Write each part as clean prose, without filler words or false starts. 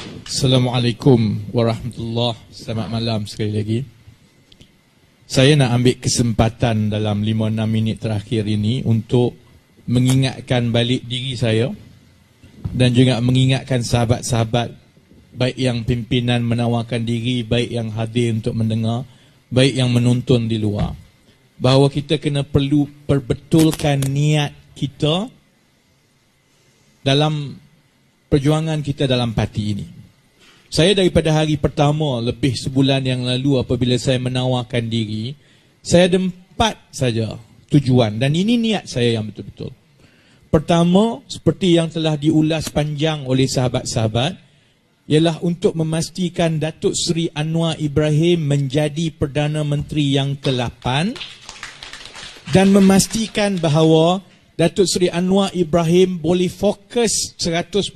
Assalamualaikum warahmatullahi. Selamat malam sekali lagi. Saya nak ambil kesempatan dalam 5-6 minit terakhir ini untuk mengingatkan balik diri saya dan juga mengingatkan sahabat-sahabat, baik yang pimpinan menawarkan diri, baik yang hadir untuk mendengar, baik yang menonton di luar, bahawa kita kena perlu perbetulkan niat kita dalam perjuangan kita dalam parti ini. Saya daripada hari pertama, lebih sebulan yang lalu apabila saya menawarkan diri, saya ada 4 saja tujuan dan ini niat saya yang betul-betul. Pertama, seperti yang telah diulas panjang oleh sahabat-sahabat, ialah untuk memastikan Datuk Seri Anwar Ibrahim menjadi Perdana Menteri yang ke-8 dan memastikan bahawa Datuk Seri Anwar Ibrahim boleh fokus 100%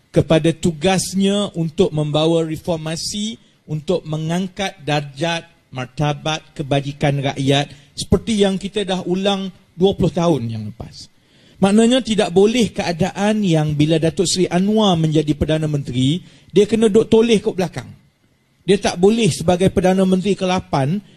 kepada tugasnya untuk membawa reformasi, untuk mengangkat darjat, martabat, kebajikan rakyat seperti yang kita dah ulang 20 tahun yang lepas. Maknanya tidak boleh keadaan yang bila Datuk Seri Anwar menjadi Perdana Menteri, dia kena duduk toleh ke belakang. Dia tak boleh sebagai Perdana Menteri ke-8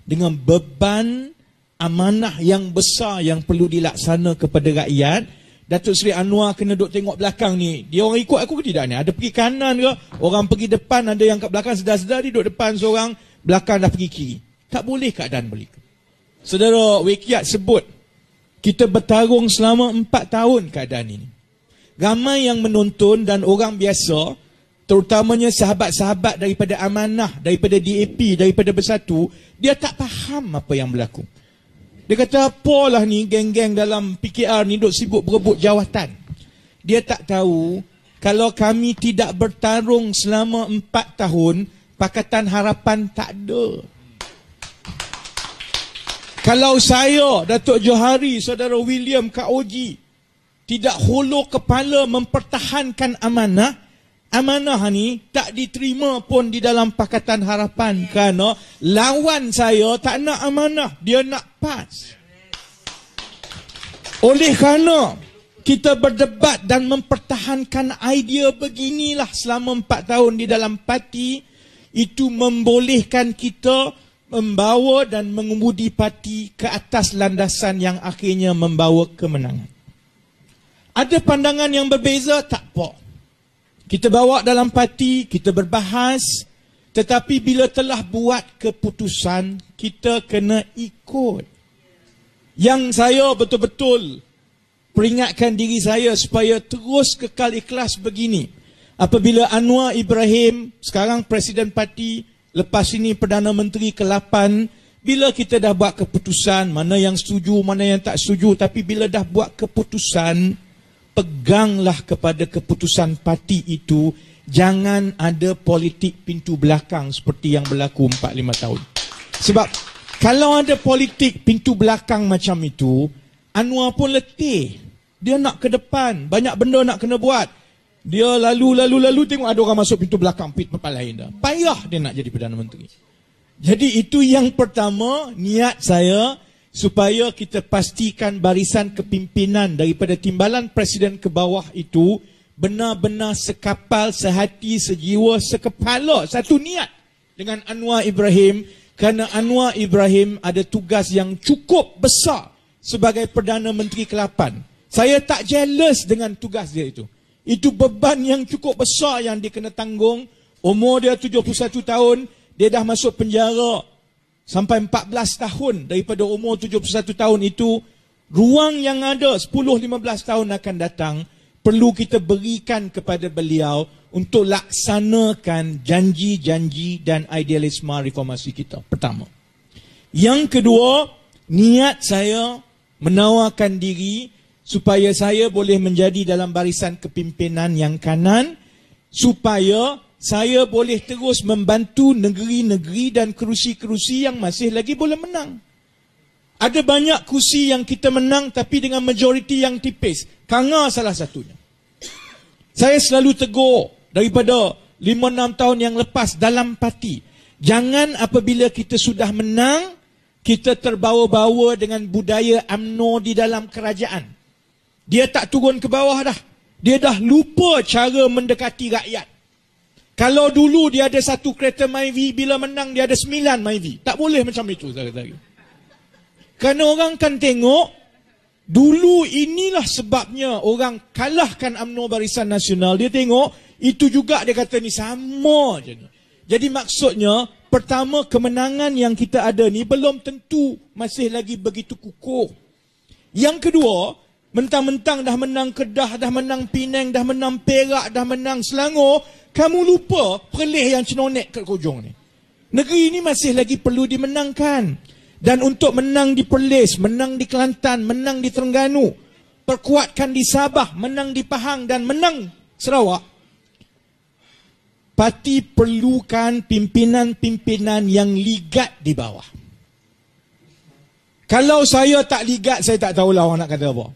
dengan beban amanah yang besar yang perlu dilaksana kepada rakyat. Datuk Seri Anwar kena duduk tengok belakang ni. Dia orang ikut aku ke tidak ni? Ada pergi kanan ke? Orang pergi depan, ada yang kat belakang sedar-sedar dia duduk depan seorang, belakang dah pergi kiri. Tak boleh keadaan begitu. Saudara Wekiat sebut, kita bertarung selama 4 tahun keadaan ini. Ramai yang menonton dan orang biasa, terutamanya sahabat-sahabat daripada Amanah, daripada DAP, daripada Bersatu, dia tak faham apa yang berlaku. Dia kata, apalah ni geng-geng dalam PKR ni duk sibuk berebut jawatan. Dia tak tahu, kalau kami tidak bertarung selama 4 tahun, Pakatan Harapan tak ada. Kalau saya, Datuk Johari, Saudara William, Kak Oji, tidak holo kepala mempertahankan amanah, amanah ni tak diterima pun di dalam Pakatan Harapan kerana lawan saya tak nak amanah, dia nak PAS. Oleh kerana kita berdebat dan mempertahankan idea beginilah selama 4 tahun di dalam parti, itu membolehkan kita membawa dan mengemudi parti ke atas landasan yang akhirnya membawa kemenangan. Ada pandangan yang berbeza, tak apa. Kita bawa dalam parti, kita berbahas, tetapi bila telah buat keputusan, kita kena ikut. Yang saya betul-betul peringatkan diri saya supaya terus kekal ikhlas begini. Apabila Anwar Ibrahim, sekarang Presiden Parti, lepas ini Perdana Menteri ke-8, bila kita dah buat keputusan, mana yang setuju, mana yang tak setuju, tapi bila dah buat keputusan, peganglah kepada keputusan parti itu. Jangan ada politik pintu belakang seperti yang berlaku 4-5 tahun. Sebab kalau ada politik pintu belakang macam itu, Anwar pun letih. Dia nak ke depan, banyak benda nak kena buat. Dia lalu tengok ada orang masuk pintu belakang, tempat lain dah. Payah dia nak jadi Perdana Menteri. Jadi itu yang pertama, niat saya, supaya kita pastikan barisan kepimpinan daripada timbalan presiden ke bawah itu benar-benar sekapal, sehati, sejiwa, sekepala, satu niat dengan Anwar Ibrahim, kerana Anwar Ibrahim ada tugas yang cukup besar sebagai Perdana Menteri ke-8. Saya tak jealous dengan tugas dia itu. Itu beban yang cukup besar yang dia kena tanggung. Umur dia 71 tahun, dia dah masuk penjara sampai 14 tahun daripada umur 71 tahun itu. Ruang yang ada 10-15 tahun akan datang, perlu kita berikan kepada beliau untuk laksanakan janji-janji dan idealisme reformasi kita. Pertama. Yang kedua, niat saya menawarkan diri supaya saya boleh menjadi dalam barisan kepimpinan yang kanan, supaya saya boleh terus membantu negeri-negeri dan kerusi-kerusi yang masih lagi boleh menang. Ada banyak kursi yang kita menang tapi dengan majoriti yang tipis. Kanga salah satunya. Saya selalu tegur daripada 5-6 tahun yang lepas dalam parti. Jangan apabila kita sudah menang, kita terbawa-bawa dengan budaya UMNO di dalam kerajaan. Dia tak turun ke bawah dah. Dia dah lupa cara mendekati rakyat. Kalau dulu dia ada 1 kereta Myvi, bila menang dia ada 9 Myvi. Tak boleh macam itu, saudara-saudari. Kerana orang kan tengok, dulu inilah sebabnya orang kalahkan UMNO Barisan Nasional. Dia tengok, itu juga dia kata ni sama je. Jadi maksudnya, pertama kemenangan yang kita ada ni belum tentu masih lagi begitu kukuh. Yang kedua, mentang-mentang dah menang Kedah, dah menang Penang, dah menang Perak, dah menang Selangor, kamu lupa Perlis yang cenonek kat hujung ni. Negeri ini masih lagi perlu dimenangkan. Dan untuk menang di Perlis, menang di Kelantan, menang di Terengganu, perkuatkan di Sabah, menang di Pahang dan menang Sarawak, parti perlukan pimpinan-pimpinan yang ligat di bawah. Kalau saya tak ligat, saya tak tahulah orang nak kata apa.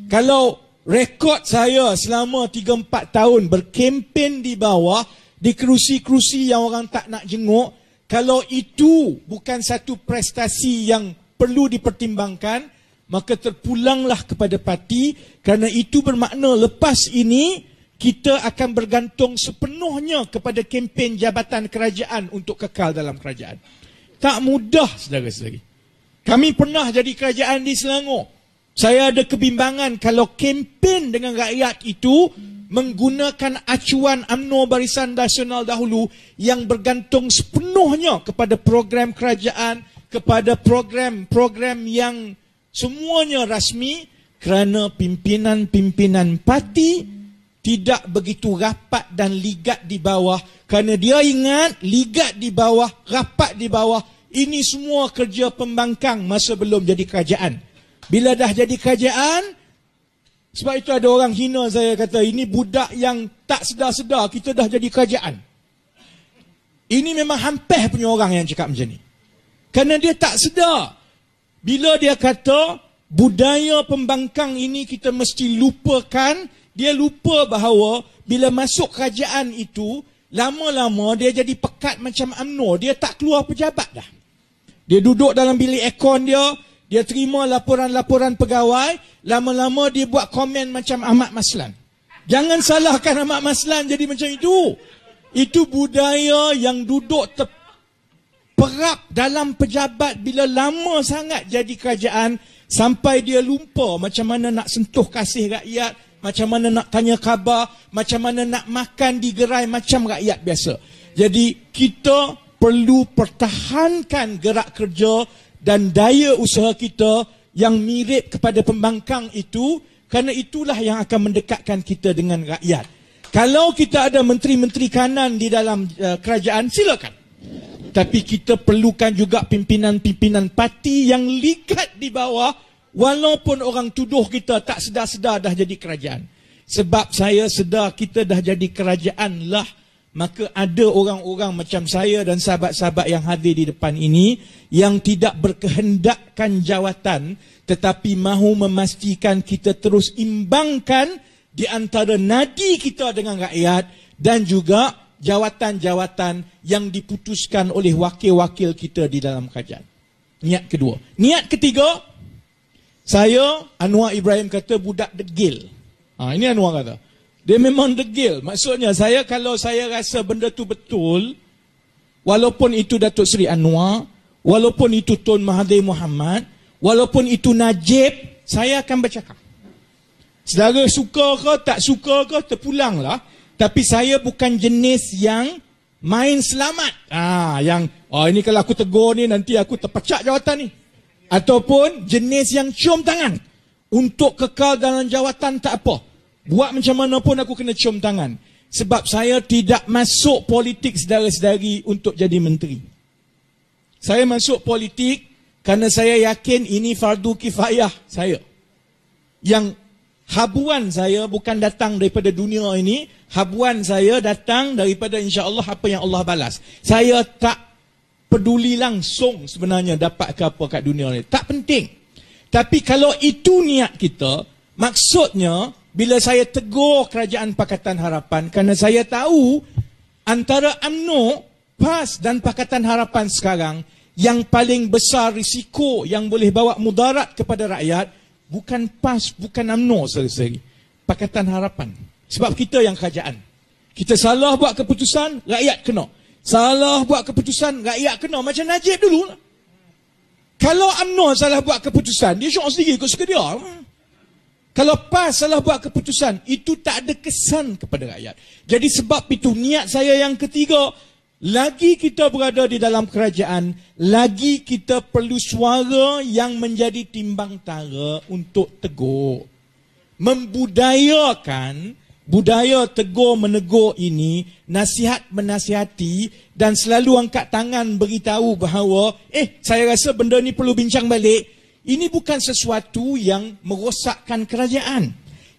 Kalau rekod saya selama 3-4 tahun berkempen di bawah, di kerusi-kerusi yang orang tak nak jenguk, kalau itu bukan satu prestasi yang perlu dipertimbangkan, maka terpulanglah kepada parti, kerana itu bermakna lepas ini kita akan bergantung sepenuhnya kepada kempen jabatan kerajaan untuk kekal dalam kerajaan. Tak mudah, saudara-saudari. Kami pernah jadi kerajaan di Selangor. Saya ada kebimbangan kalau kempen dengan rakyat itu menggunakan acuan UMNO Barisan Nasional dahulu yang bergantung sepenuhnya kepada program kerajaan, kepada program-program yang semuanya rasmi, kerana pimpinan-pimpinan parti tidak begitu rapat dan ligat di bawah. Kerana dia ingat ligat di bawah, rapat di bawah, ini semua kerja pembangkang masa belum jadi kerajaan. Bila dah jadi kerajaan, sebab itu ada orang hina saya, kata ini budak yang tak sedar-sedar kita dah jadi kerajaan. Ini memang hampir punya orang yang cakap macam ni. Kerana dia tak sedar. Bila dia kata budaya pembangkang ini kita mesti lupakan, dia lupa bahawa bila masuk kerajaan itu, lama-lama dia jadi pekat macam UMNO. Dia tak keluar pejabat dah. Dia duduk dalam bilik aircon dia, dia terima laporan-laporan pegawai, lama-lama dia buat komen macam Ahmad Maslan. Jangan salahkan Ahmad Maslan jadi macam itu. Itu budaya yang duduk terperap dalam pejabat bila lama sangat jadi kerajaan, sampai dia lupa macam mana nak sentuh kasih rakyat, macam mana nak tanya khabar, macam mana nak makan di gerai macam rakyat biasa. Jadi kita perlu pertahankan gerak kerja dan daya usaha kita yang mirip kepada pembangkang itu, kerana itulah yang akan mendekatkan kita dengan rakyat. Kalau kita ada menteri-menteri kanan di dalam kerajaan, silakan. Tapi kita perlukan juga pimpinan-pimpinan parti yang ligat di bawah, walaupun orang tuduh kita tak sedar-sedar dah jadi kerajaan. Sebab saya sedar kita dah jadi kerajaan lah, maka ada orang-orang macam saya dan sahabat-sahabat yang hadir di depan ini yang tidak berkehendakkan jawatan, tetapi mahu memastikan kita terus imbangkan di antara nadi kita dengan rakyat dan juga jawatan-jawatan yang diputuskan oleh wakil-wakil kita di dalam kerajaan. Niat kedua. Niat ketiga, saya, Anwar Ibrahim kata budak degil. Ini Anwar kata. Dia memang degil. Maksudnya kalau saya rasa benda tu betul, walaupun itu Datuk Seri Anwar, walaupun itu Tun Mahathir Mohamad, walaupun itu Najib, saya akan bercakap. Saudara suka ke tak suka ke, terpulanglah. Tapi saya bukan jenis yang main selamat. Ini kalau aku tegur ni, nanti aku terpecah jawatan ni. Ataupun jenis yang cium tangan. Untuk kekal dalam jawatan tak apa. Buat macam mana pun aku kena cium tangan. Sebab saya tidak masuk politik, saudara-saudari, untuk jadi menteri. Saya masuk politik kerana saya yakin ini fardu kifayah saya. Yang habuan saya bukan datang daripada dunia ini. Habuan saya datang daripada insya-Allah apa yang Allah balas. Saya tak peduli langsung sebenarnya dapat ke apa kat dunia ni. Tak penting. Tapi kalau itu niat kita, maksudnya bila saya tegur Kerajaan Pakatan Harapan, kerana saya tahu antara UMNO, PAS dan Pakatan Harapan sekarang, yang paling besar risiko yang boleh bawa mudarat kepada rakyat, bukan PAS, bukan UMNO, saudara-saudari, Pakatan Harapan. Sebab kita yang kerajaan. Kita salah buat keputusan, rakyat kena. Salah buat keputusan, rakyat kena. Macam Najib dulu. Kalau UMNO salah buat keputusan, dia syok sendiri ikut suka dia. Kalau PAS salah buat keputusan, itu tak ada kesan kepada rakyat. Jadi sebab itu niat saya yang ketiga, lagi kita berada di dalam kerajaan, lagi kita perlu suara yang menjadi timbang tara untuk tegur. Membudayakan budaya tegur menegur ini, nasihat menasihati dan selalu angkat tangan beritahu bahawa saya rasa benda ni perlu bincang balik. Ini bukan sesuatu yang merosakkan kerajaan.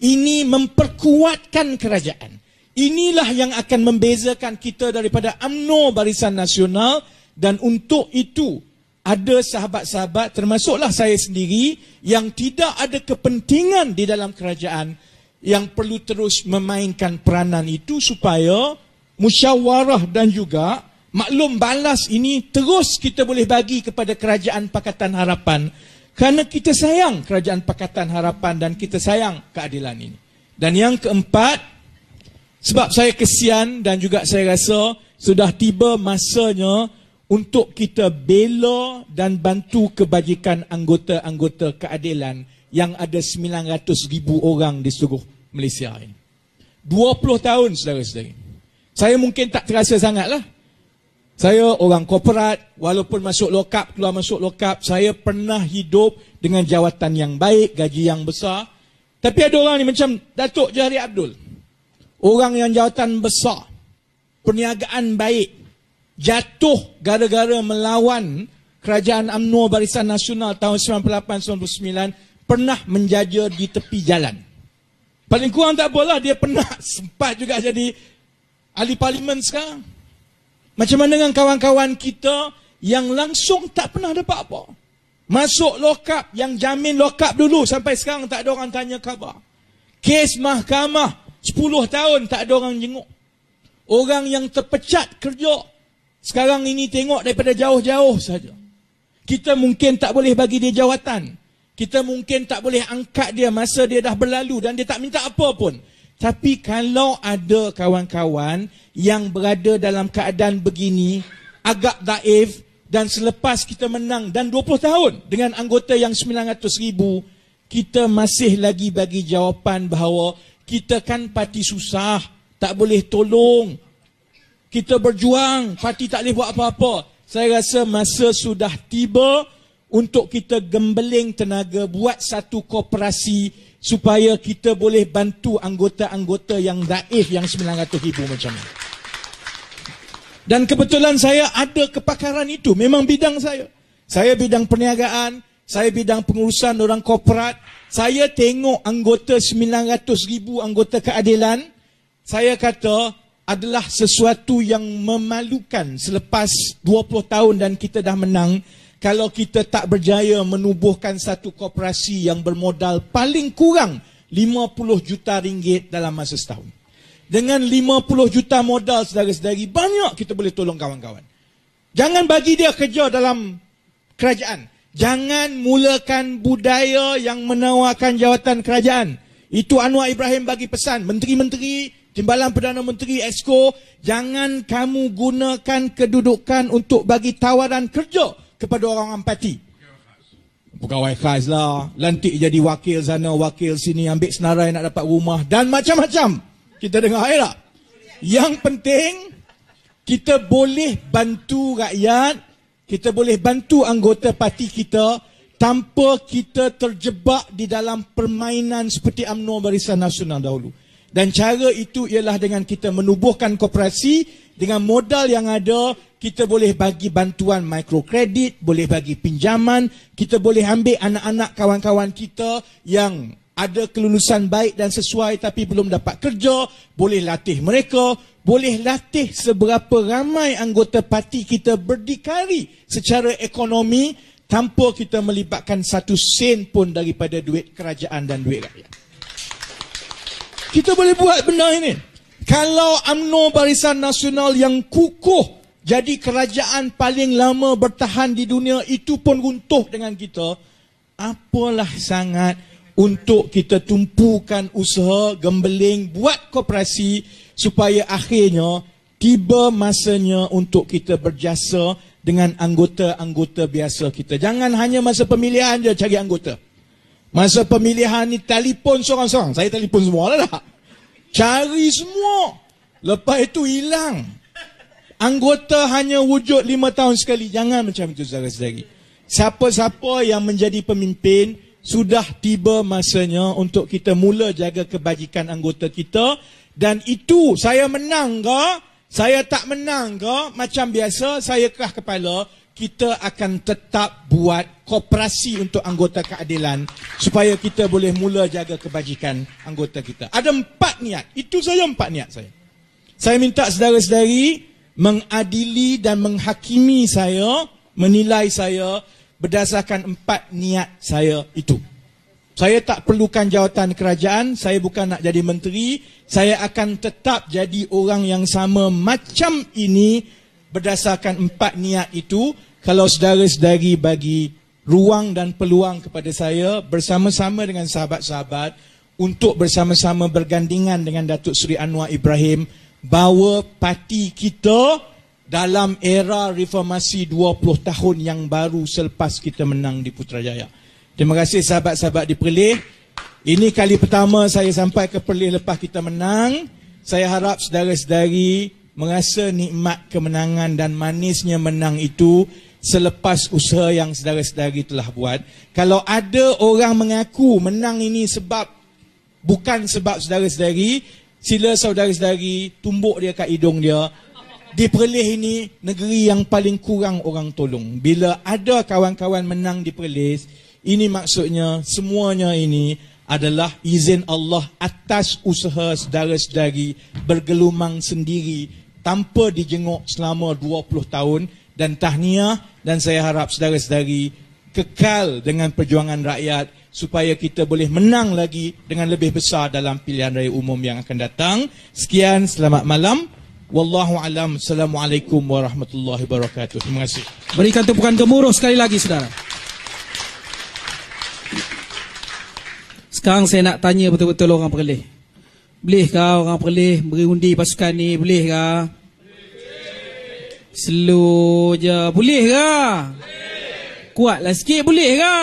Ini memperkuatkan kerajaan. Inilah yang akan membezakan kita daripada UMNO Barisan Nasional, dan untuk itu ada sahabat-sahabat termasuklah saya sendiri yang tidak ada kepentingan di dalam kerajaan yang perlu terus memainkan peranan itu supaya musyawarah dan juga maklum balas ini terus kita boleh bagi kepada Kerajaan Pakatan Harapan, kerana kita sayang Kerajaan Pakatan Harapan dan kita sayang keadilan ini. Dan yang keempat, sebab saya kesian dan juga saya rasa sudah tiba masanya untuk kita bela dan bantu kebajikan anggota-anggota keadilan yang ada 900,000 orang di seluruh Malaysia ini. 20 tahun saudara-saudari. Saya mungkin tak terasa sangatlah. Saya orang korporat, walaupun masuk lokap, keluar masuk lokap, saya pernah hidup dengan jawatan yang baik, gaji yang besar. Tapi ada orang ni macam Datuk Johari Abdul. Orang yang jawatan besar, perniagaan baik, jatuh gara-gara melawan kerajaan UMNO Barisan Nasional tahun 98-99, pernah menjaja di tepi jalan. Paling kurang tak apalah, dia pernah sempat juga jadi ahli parlimen sekarang. Macam mana dengan kawan-kawan kita yang langsung tak pernah dapat apa? Masuk lokap, yang jamin lokap dulu sampai sekarang tak ada orang tanya khabar. Kes mahkamah 10 tahun tak ada orang jenguk. Orang yang terpecat kerja sekarang ini tengok daripada jauh-jauh saja. Kita mungkin tak boleh bagi dia jawatan. Kita mungkin tak boleh angkat dia masa dia dah berlalu dan dia tak minta apa pun. Tapi kalau ada kawan-kawan yang berada dalam keadaan begini, agak daif, dan selepas kita menang dan 20 tahun dengan anggota yang 900,000, kita masih lagi bagi jawapan bahawa kita kan parti susah, tak boleh tolong. Kita berjuang, parti tak boleh buat apa-apa. Saya rasa masa sudah tiba untuk kita gembeling tenaga buat satu koperasi supaya kita boleh bantu anggota-anggota yang daif yang 900,000 macam ni. Dan kebetulan saya ada kepakaran itu, memang bidang saya. Saya bidang perniagaan, saya bidang pengurusan orang korporat. Saya tengok anggota 900,000 anggota keadilan, saya kata adalah sesuatu yang memalukan selepas 20 tahun dan kita dah menang. Kalau kita tak berjaya menubuhkan satu koperasi yang bermodal paling kurang 50 juta ringgit dalam masa setahun. Dengan 50 juta modal saudara-saudari, banyak kita boleh tolong kawan-kawan. Jangan bagi dia kerja dalam kerajaan. Jangan mulakan budaya yang menawarkan jawatan kerajaan. Itu Anwar Ibrahim bagi pesan. Menteri-menteri, Timbalan Perdana Menteri, Exco, jangan kamu gunakan kedudukan untuk bagi tawaran kerja kepada orang-orang parti. Pegawai khas lah, lantik jadi wakil sana, wakil sini, ambil senarai nak dapat rumah dan macam-macam. Kita dengar tak? Yang penting kita boleh bantu rakyat, kita boleh bantu anggota parti kita tanpa kita terjebak di dalam permainan seperti UMNO Barisan Nasional dahulu. Dan cara itu ialah dengan kita menubuhkan koperasi. Dengan modal yang ada, kita boleh bagi bantuan mikrokredit, boleh bagi pinjaman, kita boleh ambil anak-anak kawan-kawan kita yang ada kelulusan baik dan sesuai tapi belum dapat kerja, boleh latih mereka, boleh latih seberapa ramai anggota parti kita berdikari secara ekonomi tanpa kita melibatkan satu sen pun daripada duit kerajaan dan duit rakyat. Kita boleh buat benda ini. Kalau UMNO Barisan Nasional yang kukuh jadi kerajaan paling lama bertahan di dunia itu pun runtuh dengan kita, apalah sangat untuk kita tumpukan usaha gembeling, buat koperasi, supaya akhirnya tiba masanya untuk kita berjasa dengan anggota-anggota biasa kita. Jangan hanya masa pemilihan je cari anggota. Masa pemilihan ni telefon seorang-seorang. Saya telefon semua lah. Cari semua. Lepas itu hilang. Anggota hanya wujud 5 tahun sekali. Jangan macam itu saudara-saudari. Siapa-siapa yang menjadi pemimpin, sudah tiba masanya untuk kita mula jaga kebajikan anggota kita. Dan itu saya menang ke, saya tak menang ke, macam biasa saya kerah kepala, kita akan tetap buat koperasi untuk anggota keadilan supaya kita boleh mula jaga kebajikan anggota kita. Ada 4 niat. Itu saja 4 niat saya. Saya minta saudara-saudari mengadili dan menghakimi saya, menilai saya berdasarkan 4 niat saya itu. Saya tak perlukan jawatan kerajaan, saya bukan nak jadi menteri, saya akan tetap jadi orang yang sama macam ini berdasarkan 4 niat itu. Kalau saudara-saudari bagi ruang dan peluang kepada saya bersama-sama dengan sahabat-sahabat untuk bersama-sama bergandingan dengan Datuk Seri Anwar Ibrahim bawa parti kita dalam era reformasi 20 tahun yang baru selepas kita menang di Putrajaya. Terima kasih sahabat-sahabat di Perlis. Ini kali pertama saya sampai ke Perlis lepas kita menang. Saya harap saudara-saudari merasa nikmat kemenangan dan manisnya menang itu selepas usaha yang saudara-saudari telah buat. Kalau ada orang mengaku menang ini bukan sebab saudara-saudari, sila saudara-saudari tumbuk dia kat hidung dia. Di Perlis ini negeri yang paling kurang orang tolong. Bila ada kawan-kawan menang di Perlis, ini maksudnya semuanya ini adalah izin Allah atas usaha saudara-saudari bergelumang sendiri tanpa dijenguk selama 20 tahun. Dan tahniah, dan saya harap saudara-saudari kekal dengan perjuangan rakyat supaya kita boleh menang lagi dengan lebih besar dalam pilihan raya umum yang akan datang. Sekian, selamat malam. Wallahu alam. Assalamualaikum warahmatullahi wabarakatuh. Terima kasih. Berikan tepukan gemuruh sekali lagi, saudara. Sekarang saya nak tanya betul-betul orang Perlis. Boleh ke orang Perlis beri undi pasukan ni? Boleh ke? Slow je. Boleh ke? Kuatlah sikit. Boleh ke?